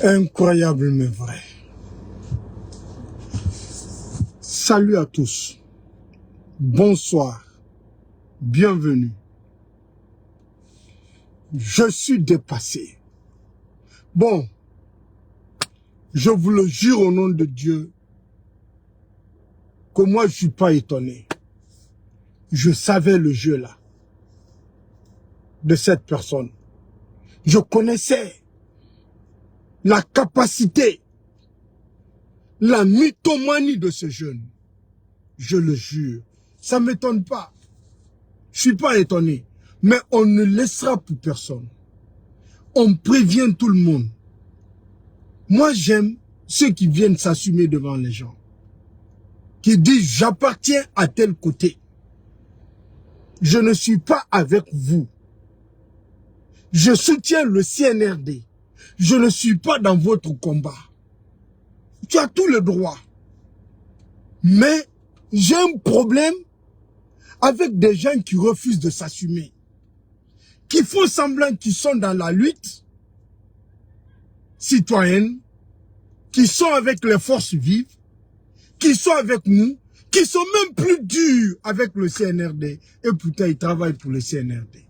Incroyable mais vrai. Salut à tous. Bonsoir. Bienvenue. Je suis dépassé. Bon, je vous le jure au nom de Dieu que moi je suis pas étonné. Je savais le jeu là de cette personne. Je connaissais la capacité, la mythomanie de ce jeune. Je le jure. Ça ne m'étonne pas. Je suis pas étonné. Mais on ne laissera pour personne. On prévient tout le monde. Moi, j'aime ceux qui viennent s'assumer devant les gens. Qui disent, j'appartiens à tel côté. Je ne suis pas avec vous. Je soutiens le CNRD. Je ne suis pas dans votre combat. Tu as tout le droit. Mais j'ai un problème avec des gens qui refusent de s'assumer. Qui font semblant qu'ils sont dans la lutte citoyenne, qui sont avec les forces vives, qui sont avec nous, qui sont même plus durs avec le CNRD. Et pourtant, ils travaillent pour le CNRD.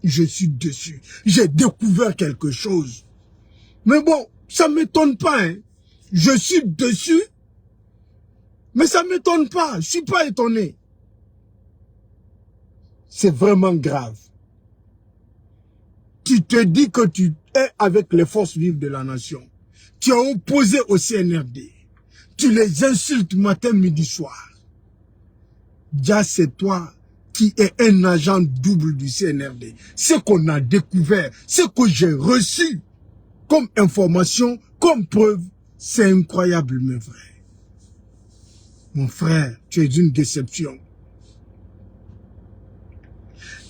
Je suis dessus. J'ai découvert quelque chose. Mais bon, ça ne m'étonne pas. Hein. Je suis dessus. Mais ça ne m'étonne pas. Je ne suis pas étonné. C'est vraiment grave. Tu te dis que tu es avec les forces vives de la nation. Tu es opposé au CNRD. Tu les insultes matin, midi, soir. Déjà, c'est toi qui es un agent double du CNRD. Ce qu'on a découvert, ce que j'ai reçu comme information, comme preuve, c'est incroyable, mais vrai. Mon frère, tu es une déception.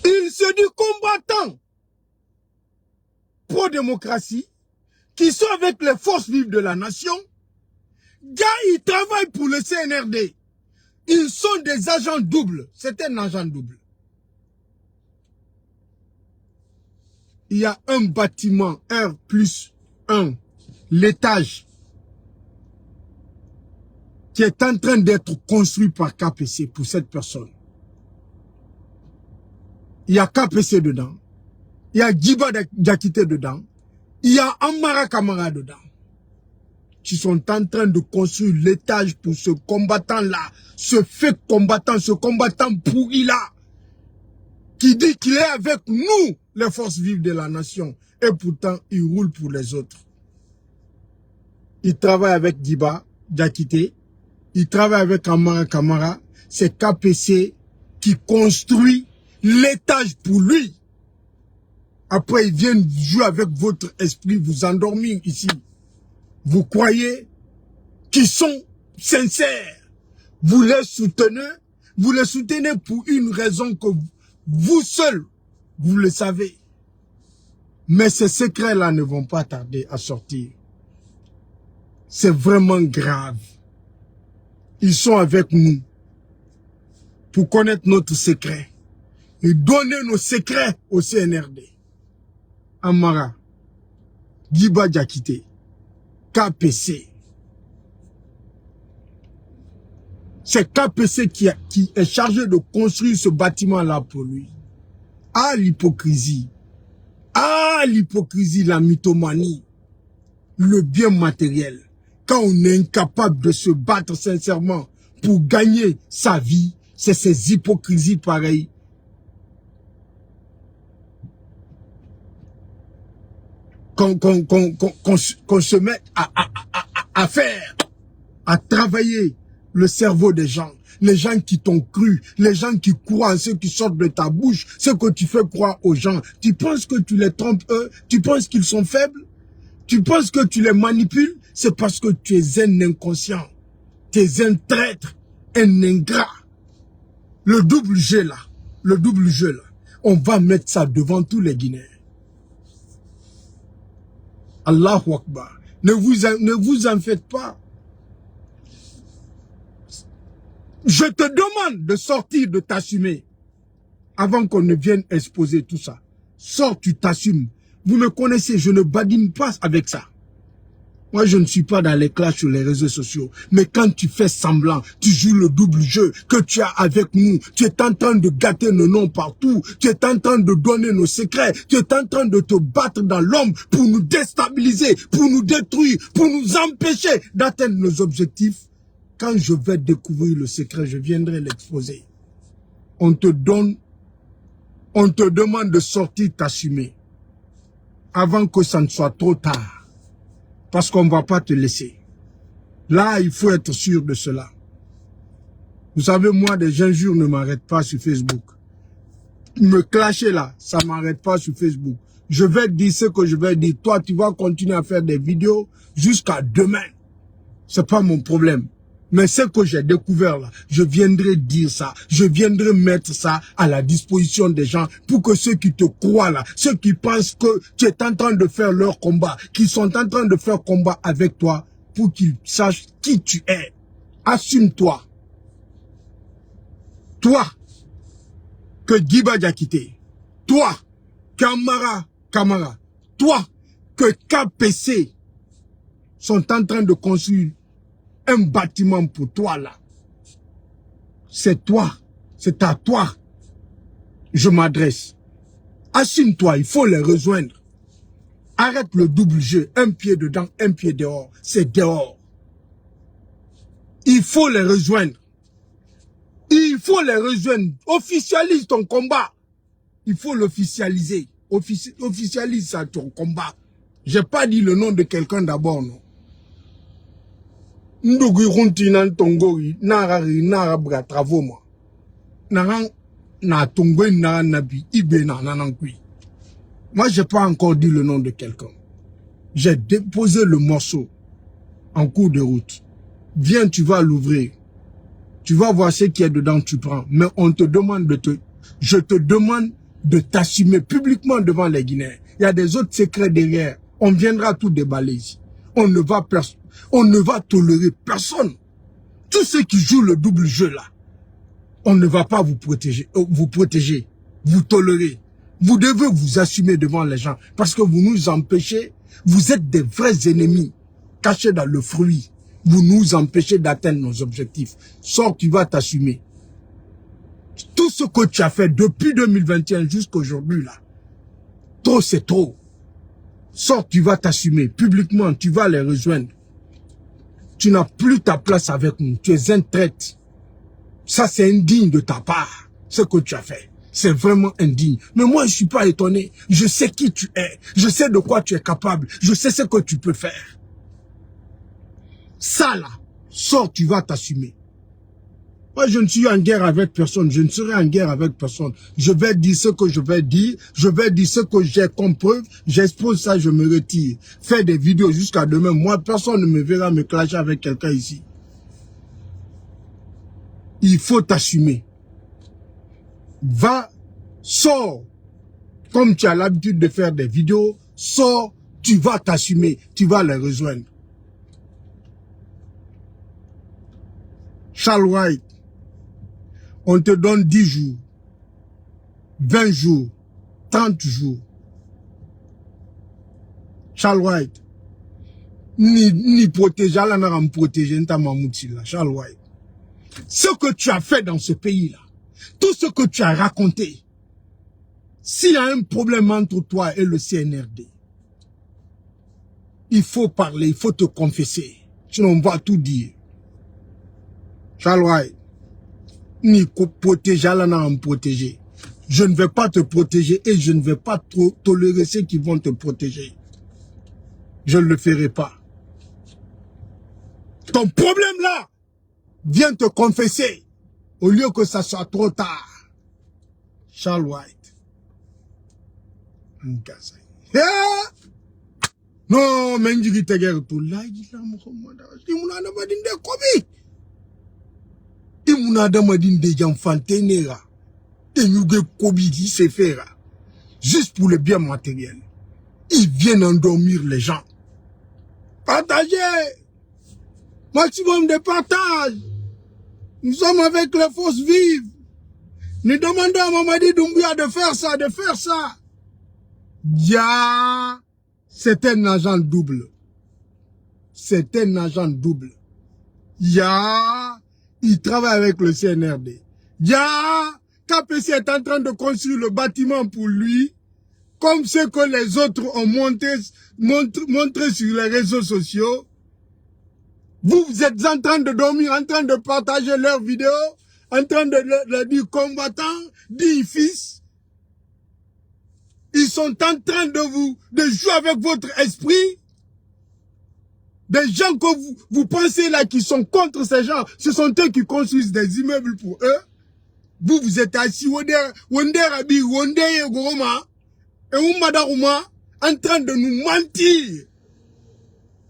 Il se dit combattant pro-démocratie, qui sont avec les forces vives de la nation. Gars, ils travaillent pour le CNRD. Ils sont des agents doubles. C'est un agent double. Il y a un bâtiment R+1, l'étage, qui est en train d'être construit par KPC pour cette personne. Il y a KPC dedans. Il y a Djiba Diakité dedans. Il y a Amara Kamara dedans. Qui sont en train de construire l'étage pour ce combattant-là. Ce fake combattant, ce combattant pourri-là. Qui dit qu'il est avec nous, les forces vives de la nation. Et pourtant, il roule pour les autres. Il travaille avec Djiba Diakité. Il travaille avec Amara Kamara. C'est KPC qui construit l'étage pour lui. Après, ils viennent jouer avec votre esprit, vous endormir ici. Vous croyez qu'ils sont sincères. Vous les soutenez pour une raison que vous seul, vous le savez. Mais ces secrets-là ne vont pas tarder à sortir. C'est vraiment grave. Ils sont avec nous pour connaître notre secret et donner nos secrets au CNRD. Amara, Djiba Diakité, KPC. C'est KPC qui est chargé de construire ce bâtiment-là pour lui. Ah, l'hypocrisie. Ah, l'hypocrisie, la mythomanie. Le bien matériel. Quand on est incapable de se battre sincèrement pour gagner sa vie, c'est ces hypocrisies pareilles. qu'on se met à faire, à travailler le cerveau des gens. Les gens qui t'ont cru, les gens qui croient en ce qui sort de ta bouche, ce que tu fais croire aux gens. Tu penses que tu les trompes eux? Tu penses qu'ils sont faibles? Tu penses que tu les manipules? C'est parce que tu es un inconscient. Tu es un traître, un ingrat. Le double jeu là, on va mettre ça devant tous les Guinéens. Allahu Akbar. Ne vous en faites pas. Je te demande de sortir, de t'assumer. Avant qu'on ne vienne exposer tout ça. Sors, tu t'assumes. Vous me connaissez, je ne badine pas avec ça. Moi, je ne suis pas dans les clashs sur les réseaux sociaux. Mais quand tu fais semblant, tu joues le double jeu que tu as avec nous, tu es en train de gâter nos noms partout, tu es en train de donner nos secrets, tu es en train de te battre dans l'ombre pour nous déstabiliser, pour nous détruire, pour nous empêcher d'atteindre nos objectifs. Quand je vais découvrir le secret, je viendrai l'exposer. On te demande de sortir t'assumer avant que ça ne soit trop tard. Parce qu'on ne va pas te laisser. Là, il faut être sûr de cela. Vous savez, moi, des injures ne m'arrêtent pas sur Facebook. Me clasher là, ça ne m'arrête pas sur Facebook. Je vais dire ce que je vais dire. Toi, tu vas continuer à faire des vidéos jusqu'à demain. C'est pas mon problème. Mais ce que j'ai découvert là, je viendrai dire ça, je viendrai mettre ça à la disposition des gens pour que ceux qui te croient là, ceux qui pensent que tu es en train de faire leur combat, qui sont en train de faire combat avec toi, pour qu'ils sachent qui tu es. Assume-toi. Toi, que Giba Diakité, toi, Camara, toi, que KPC sont en train de construire un bâtiment pour toi là. C'est toi. C'est à toi. Je m'adresse. Assume-toi, il faut les rejoindre. Arrête le double jeu. Un pied dedans, un pied dehors. C'est dehors. Il faut les rejoindre. Il faut les rejoindre. Officialise ton combat. Il faut l'officialiser. Officialise ça, ton combat. J'ai pas dit le nom de quelqu'un d'abord, non. Ndougui runtinan tongori nara bra travaux moi na tongoi na nabi ibe na nanankui. Moi j'ai pas encore dit le nom de quelqu'un. J'ai déposé le morceau en cours de route. Viens, tu vas l'ouvrir. Tu vas voir ce qui est dedans, tu prends. Mais on te demande je te demande de t'assumer publiquement devant les Guinéens. Il y a des autres secrets derrière. On viendra tout déballer ici. On ne va tolérer personne. Tous ceux qui jouent le double jeu là, on ne va pas vous protéger, vous tolérer. Vous devez vous assumer devant les gens parce que vous nous empêchez, vous êtes des vrais ennemis cachés dans le fruit. Vous nous empêchez d'atteindre nos objectifs. Sors, tu vas t'assumer. Tout ce que tu as fait depuis 2021 jusqu'à aujourd'hui là, trop c'est trop. Sors, tu vas t'assumer publiquement, tu vas les rejoindre. Tu n'as plus ta place avec nous. Tu es un traître. Ça, c'est indigne de ta part, ce que tu as fait. C'est vraiment indigne. Mais moi, je ne suis pas étonné. Je sais qui tu es. Je sais de quoi tu es capable. Je sais ce que tu peux faire. Ça, là, sors, tu vas t'assumer. Moi, je ne suis en guerre avec personne. Je ne serai en guerre avec personne. Je vais dire ce que je vais dire. Je vais dire ce que j'ai comme preuve. J'expose ça, je me retire. Fais des vidéos jusqu'à demain. Moi, personne ne me verra me clasher avec quelqu'un ici. Il faut t'assumer. Va, sors. Comme tu as l'habitude de faire des vidéos, sors, tu vas t'assumer. Tu vas les rejoindre. Charles White. On te donne 10 jours, 20 jours, 30 jours. Charles White. Ni protéger, là, n'a pas protéger, n'ta mamouti là, Charles White. Ce que tu as fait dans ce pays-là, tout ce que tu as raconté, s'il y a un problème entre toi et le CNRD, il faut parler, il faut te confesser. Sinon, on va tout dire. Charles White. Ni protéger, là, n'a pas protéger. Je ne vais pas te protéger et je ne vais pas tolérer ceux qui vont te protéger. Je ne le ferai pas. Ton problème là, viens te confesser au lieu que ça soit trop tard. Charles White. Non, mais je dis que tout là, il a juste pour le bien matériel. Ils viennent endormir les gens. Partagez. Maximum de partage. Nous sommes avec les forces vives. Nous demandons à Mamadi Doumbouya de faire ça, de faire ça. Ya, c'est un agent double. C'est un agent double. Ya, il travaille avec le CNRD. Ya, KPC est en train de construire le bâtiment pour lui, comme ce que les autres ont montré sur les réseaux sociaux. Vous êtes en train de dormir, en train de partager leurs vidéos, en train de leur dire combattants, dit fils. Ils sont en train de jouer avec votre esprit. Des gens que vous pensez là qui sont contre ces gens, ce sont eux qui construisent des immeubles pour eux. Vous êtes assis, en train de nous mentir.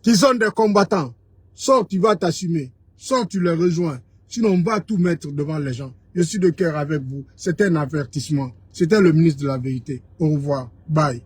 Qu'ils sont des combattants. Sors, tu vas t'assumer. Sors, tu les rejoins. Sinon, on va tout mettre devant les gens. Je suis de cœur avec vous. C'était un avertissement. C'était le ministre de la vérité. Au revoir. Bye.